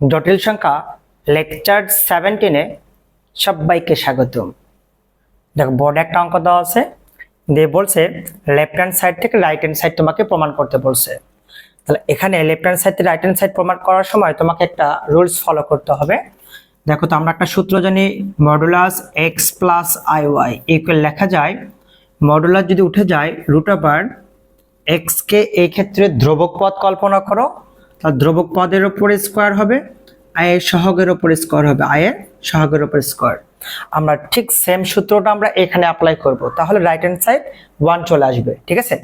জটিল সংখ্যা লেকচার 17-এ সবাইকে স্বাগতম। দেখো বোর্ডে একটা অঙ্ক দেওয়া আছে, দিয়ে বলছে লেফট হ্যান্ড সাইড থেকে রাইট হ্যান্ড সাইড তোমাকে প্রমাণ করতে বলছে। তাহলে এখানে লেফট হ্যান্ড সাইড থেকে রাইট হ্যান্ড সাইড প্রমাণ করার সময় তোমাকে একটা রুলস ফলো করতে হবে। দেখো তো আমরা একটা সূত্র জানি, modulus x plus i y equal লেখা যায়, মডুলাস যদি উঠে যায় রুট ওভার এক্স কে এই ক্ষেত্রে ধ্রুবক পদ কল্পনা করো, তাহলে ধ্রুবক পদের উপর স্কোয়ার হবে, আই এর সহগের উপর স্কোয়ার হবে, আই এর সহগের উপর স্কোয়ার। আমরা ঠিক সেম সূত্রটা আমরা এখানে অ্যাপ্লাই করব, তাহলে রাইট হ্যান্ড সাইড 1 চলে আসবে। ঠিক আছে,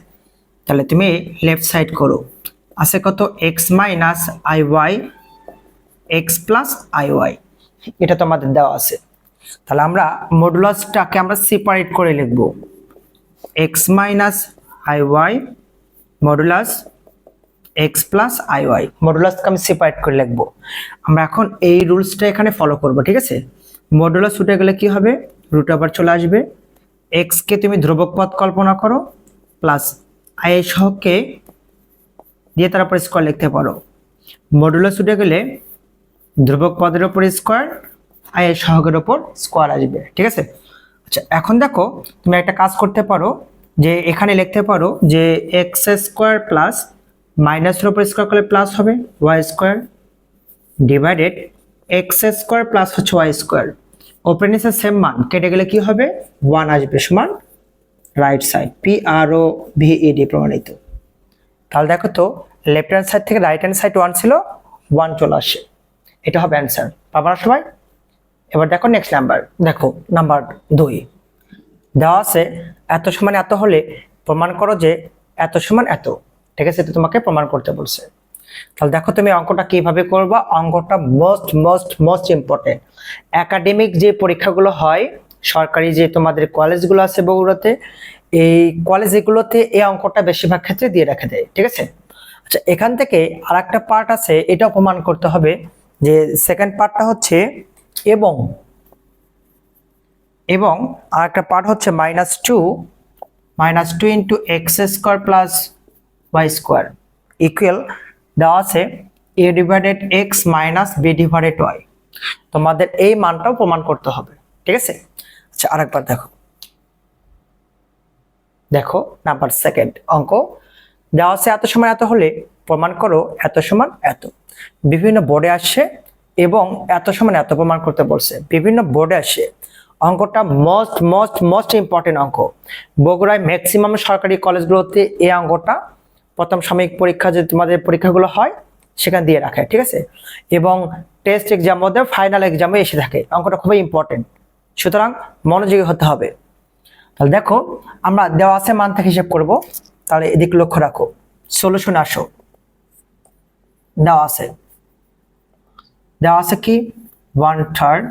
তাহলে তুমি লেফট সাইড করো, আছে কত x minus i y x plus i y, এটা তোমাদের দেওয়া আছে। তাহলে আমরা মডুলাসটাকে আমরা সেপারেট করে লিখব, x minus i y modulus x plus i y, মডুলাসকে আমি সেপারেট করে লিখবো। আমরা এখন এই রুলসটা এখানে ফলো করব। ঠিক আছে, মডুলাস উঠে গেলে কি হবে, রুট ওভার চলে আসবে, এক্স কে তুমি ধ্রুবক পদ কল্পনা করো প্লাস আই এর সহগকে দিয়ে তারপর স্কোয়ার লিখতে পারো। মডুলাস উঠে গেলে ধ্রুবক পদের উপর স্কোয়ার, আই এর সহগের উপর স্কোয়ার আসবে। ঠিক আছে, আচ্ছা এখন দেখো তুমি একটা কাজ করতে পারো, যে এখানে লিখতে পারো যে এক্স স্কোয়ার প্লাস মাইনাসের উপর স্কোয়ার করলে প্লাস হবে y square divided x square plus হচ্ছে ওয়াই স্কোয়ার, ওপেন নিচে সেম মান কেটে গেলে কি হবে 1 আসবে সমান right side, P R O V E D প্রমাণিত। তাহলে দেখো তো লেফট হ্যান্ড সাইড থেকে রাইট হ্যান্ড সাইড 1 ছিল, 1 চলে আসে, এটা হবে অ্যান্সার। পাবা না সবাই? এবার দেখো নেক্সট নাম্বার, দেখো নাম্বার 2 দেওয়া আছে এত সমান এত হলে প্রমাণ করো যে এত সমান এত। ঠিক আছে, এটা তোমাকে প্রমাণ করতে বলছে। তাহলে দেখো তুমি অঙ্কটা কিভাবে করবা, অঙ্কটা most most most important. Academic যে পরীক্ষাগুলো হয়, সরকারি যে তোমাদের কলেজগুলো আছে বগুড়াতে, এই কলেজগুলোতে এই অঙ্কটা বেশিরভাগ ক্ষেত্রে দিয়ে রেখে দেয়। ঠিক আছে, আচ্ছা এখান থেকে আর একটা পার্ট আছে, এটাও প্রমাণ করতে হবে, যে সেকেন্ড পার্টটা হচ্ছে এবং আর একটা পার্ট হচ্ছে -2 into x square plus y square equal দেওয়া আছে a divided x minus b divided y. তোমাদের এই মানটাও প্রমাণ করতে হবে। ঠিক আছে, আচ্ছা আরেকবার দেখো নাম্বার সেকেন্ড অঙ্ক দেওয়া আছে এত সমান এত হলে প্রমাণ করো এত সমান এত। বিভিন্ন বোর্ডে আসে এবং এত সমান এত প্রমাণ করতে বলছে, বিভিন্ন বোর্ডে আসে। অঙ্কটা মোস্ট মোস্ট মোস্ট ইম্পর্টেন্ট অঙ্ক। বগুড়ায় ম্যাক্সিমাম সরকারি কলেজগুলোতে এই অঙ্কটা প্রথম সাময়িক পরীক্ষা যে তোমাদের পরীক্ষাগুলো হয় সেখানে দিয়ে রাখে। ঠিক আছে, এবং টেস্ট এক্সাম মধ্যে ফাইনাল এক্সামে এসে থাকে। অঙ্কটা খুবই ইম্পর্টেন্ট, সুতরাং মনোযোগী হতে হবে। তাহলে দেখো আমরা দেওয়া আছে মান থেকে হিসাব করব, তাহলে এদিকে লক্ষ্য রাখো। সলিউশন আসো, দেওয়া আছে কি 1/3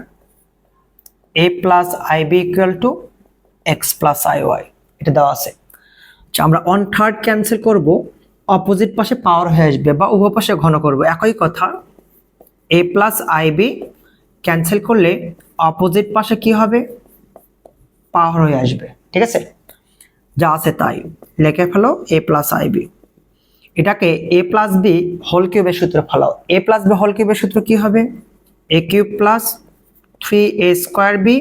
a plus i b equal to x plus i y, এটা দেওয়া আছে। আচ্ছা আমরা 1/3 ক্যান্সেল করব, অপোজিট পাশে পাওয়ার হয়ে আসবে বা উভয় পাশে ঘন করব, একই কথা। a plus i b cancel করলে অপোজিট পাশে কি হবে, পাওয়ার হয়ে আসবে। ঠিক আছে, যা আছে তাই লিখে ফেলো a প্লাস আই বি। এটাকে a প্লাস বি হোল কিউবের সূত্র ফেলাও। a প্লাস বি হোল কিউবের সূত্র কি হবে, a cube plus 3a square b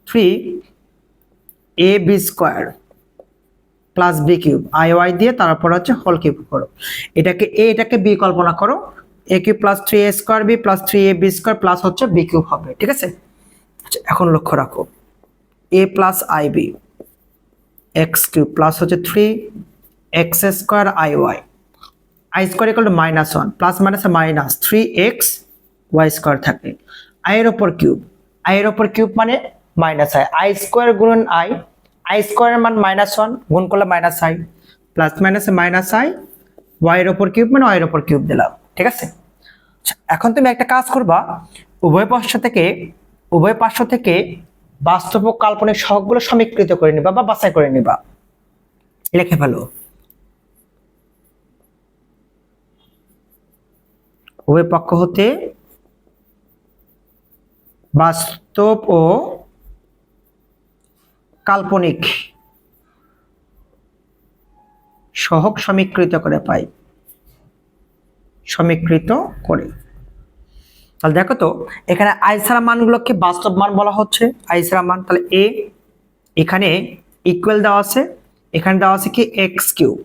3ab square plus b cube i y দিয়ে তারপর হচ্ছে হোল কিউব করো। এটাকে a এটাকে b কল্পনা করো, a cube plus 3a square b plus 3ab square plus হচ্ছে b কিউব হবে। ঠিক আছে, আচ্ছা এখন লক্ষ্য রাখো a plus i b x cube plus হচ্ছে 3x square i y, i square equal to -1 plus minus minus 3x y square থাকে, আই এর ওপর কিউব মানে মাইনাস আই স্কোয়ার গুণন আই স্কোয়ারের মান -1 গুণ করলে -i প্লাস মাইনাসে -i, ওয়াই এর ওপর কিউব মানে ওয়াই এর ওপর কিউব দিলাম। ঠিক আছে, এখন তুমি একটা কাজ করবা, উভয় পার্শ্ব থেকে বাস্তব ও কাল্পনিক সহগগুলো সমীকৃত করে নিবা বা বাছাই করে নিবা। লিখে ফেলো উভয় পক্ষ হতে বাস্তব ও কাল্পনিক সহগ সমীকৃত করে পাই, সমীকৃত করে। তাহলে দেখো তো এখানে আই ছাড়া মানগুলোকে বাস্তব মান বলা হচ্ছে, আই ছাড়া মান। তাহলে এ এখানে ইকুয়াল দেওয়া আছে, এখানে দেওয়া আছে কি এক্স কিউব,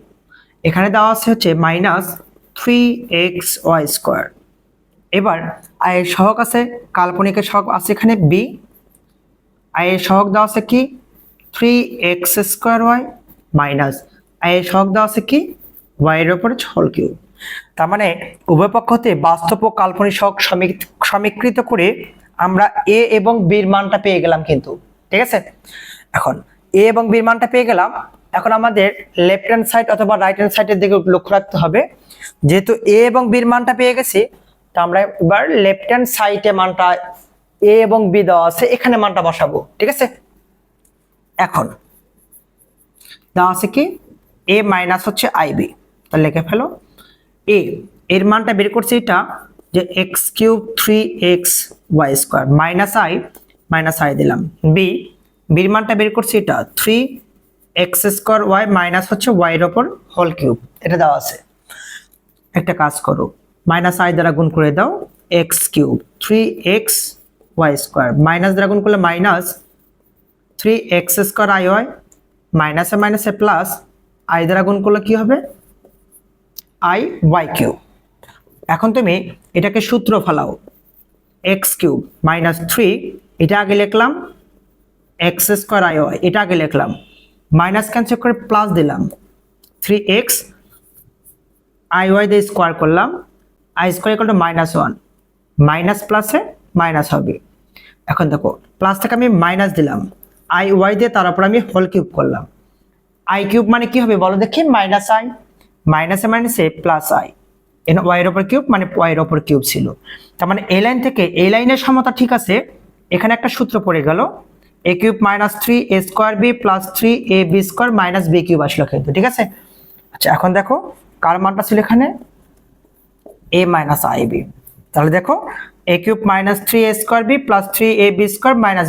এখানে দেওয়া আছে হচ্ছে -3xy²। এবার আই এর সহগ আছে, কাল্পনিকের সহগ আছে এখানে বি, আই এর সহগ দেওয়া আছে কি 3x² মাইনাস আই এর সহগ দেওয়া আছে কি y এর উপরে হোল কিউব। তার মানে উভয় পক্ষ হতে বাস্তব ও কাল্পনিক সহগ সমীকৃত করে আমরা a এবং b এর মানটা পেয়ে গেলাম কিন্তু, ঠিক আছে। এখন a এবং b এর মানটা পেয়ে গেলাম, এখন আমাদের লেফট হ্যান্ড সাইড অথবা রাইট হ্যান্ড সাইডের দিকে লক্ষ্য রাখতে হবে। যেহেতু a এবং b এর মানটা পেয়ে গেছি, তো আমরা এবার লেফট হ্যান্ড সাইডে মানটা a এবং b দেওয়া আছে, এখানে মানটা বসাবো, ঠিক আছে। এখন দেওয়া আছে কি a মাইনাস হচ্ছে ib, তাহলে লিখে ফেলো a এর মানটা বের করছি এটা যে x³ 3xy² মাইনাস i দিলাম, b এর মানটা বের করছি এটা 3x² মাইনাস হচ্ছে y এর উপর হোল কিউব, এটা দেওয়া আছে। একটা কাজ করো, মাইনাস i দ্বারা গুণ করে দাও, x³ 3xy² মাইনাস দ্বারা গুণ করলে মাইনাস 3x² iy, মাইনাসে মাইনাসে প্লাস i দ্বারা গুণ করলে কি হবে iy কিউব। এখন তুমি এটাকে সূত্র ফেলাও, x³ -3 এটা আগে লিখলাম, x² iy এটা আগে লিখলাম, মাইনাস ক্যান্সেল করে প্লাস দিলাম, 3x iy দিয়ে স্কোয়ার করলাম, i² = -1, মাইনাস প্লাসে মাইনাস হবে। এখন দেখো প্লাস থেকে আমি মাইনাস দিলাম, iy দিয়ে তার উপর আমি হোল কিউব করলাম, i কিউব মানে কি হবে বলো দেখি, -i, মাইনাসে মাইনাসে প্লাস i, এন y এর উপর কিউব মানে y এর উপর কিউব ছিল। তার মানে এই লাইন থেকে এই লাইনের সমতা ঠিক আছে, এখানে একটা সূত্র পড়ে গেল, a³ -3a² b + 3ab² - b³ আসলো কিন্তু, ঠিক আছে। আচ্ছা এখন দেখো কার মানটা ছিল এখানে a - ib, তাহলে দেখো a³ -3a² b + 3ab²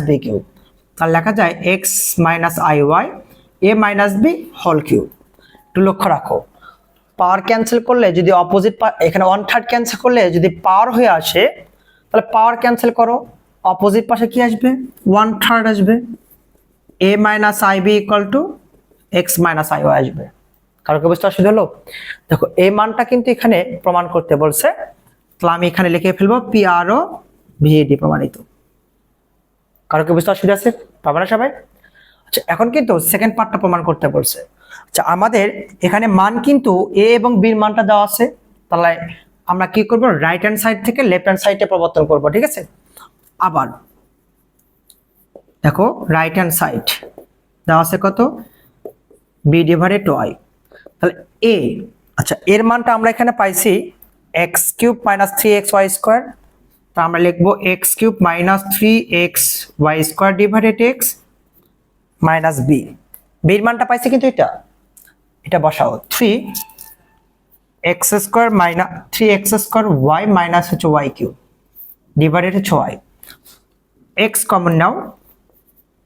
- b³, তাহলে লেখা যায় x - iy a - b whole cube. একটু লক্ষ্য রাখো, পাওয়ার ক্যান্সেল করলে যদি অপোজিট এখানে 1/3 ক্যান্সেল করলে যদি পাওয়ার হয়ে আসে, তাহলে পাওয়ার ক্যান্সেল করো, অপোজিট পাশে কি আসবে 1/3 আসবে, a - ib = x - iy আসবে। কারো কি বুঝতে অসুবিধা হলো? দেখো এই মানটা কিন্তু এখানে প্রমাণ করতে বলছে, তাহলে আমি এখানে লিখে ফেলবো PRO VAD প্রমাণিত। কারো কি বুঝতে অসুবিধা আছে? পাবে না সবাই? আচ্ছা এখন কিন্তু সেকেন্ড পার্টটা প্রমাণ করতে বলছে। আচ্ছা আমাদের এখানে মান কিন্তু a এবং b এর মানটা দেওয়া আছে, তাহলে আমরা কি করব, রাইট হ্যান্ড সাইড থেকে লেফট হ্যান্ড সাইডে পরিবর্তন করব, ঠিক আছে। আবার দেখো রাইট হ্যান্ড সাইড দেওয়া আছে কত, b/y, তাহলে a, আচ্ছা এর মানটা আমরা এখানে পাইছি x³ - 3xy², তা আমরা লিখব x³ - 3xy² / x - b, b এর মানটা পাইছি কিন্তু এটা বসাও 3x² - 3x² y মাইনাস হচ্ছে y³ ডিভাইডেড হচ্ছে y, x কমন নাও,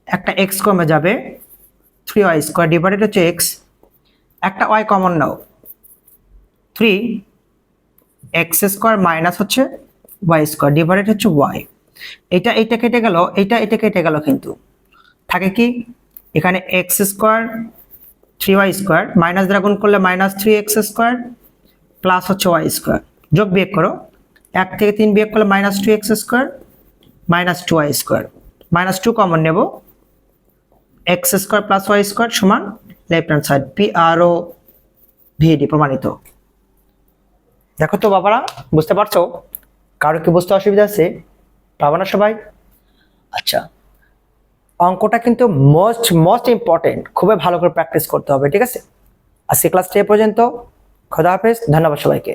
একটা x কমে যাবে, 3y² ডিভাইডেড হচ্ছে x, একটা y কমন নাও, 3x² মাইনাস হচ্ছে y² ডিভাইডেড হচ্ছে y, এটা কেটে গেল, এটা কেটে গেল, কিন্তু থাকে কি এখানে x² 3y² মাইনাস দ্বারা গুণ করলে -3x² প্লাস হচ্ছে y², যোগ বিয়োগ করো, 1 থেকে 3 বিয়োগ করলে -2x² -2y², -2 কমন নেব, x² + y² সমান left hand side PRO VAD প্রমাণিত। দেখো তো বাবারা বুঝতে পারছো? কারো কি বুঝতে অসুবিধা আছে? পাবা না সবাই? আচ্ছা অঙ্কটা কিন্তু মোস্ট ইম্পর্টেন্ট, খুবই ভালো করে প্র্যাকটিস করতে হবে, ঠিক আছে। আজকে ক্লাসটা এ পর্যন্ত, খোদা হাফেজ, ধন্যবাদ সবাইকে।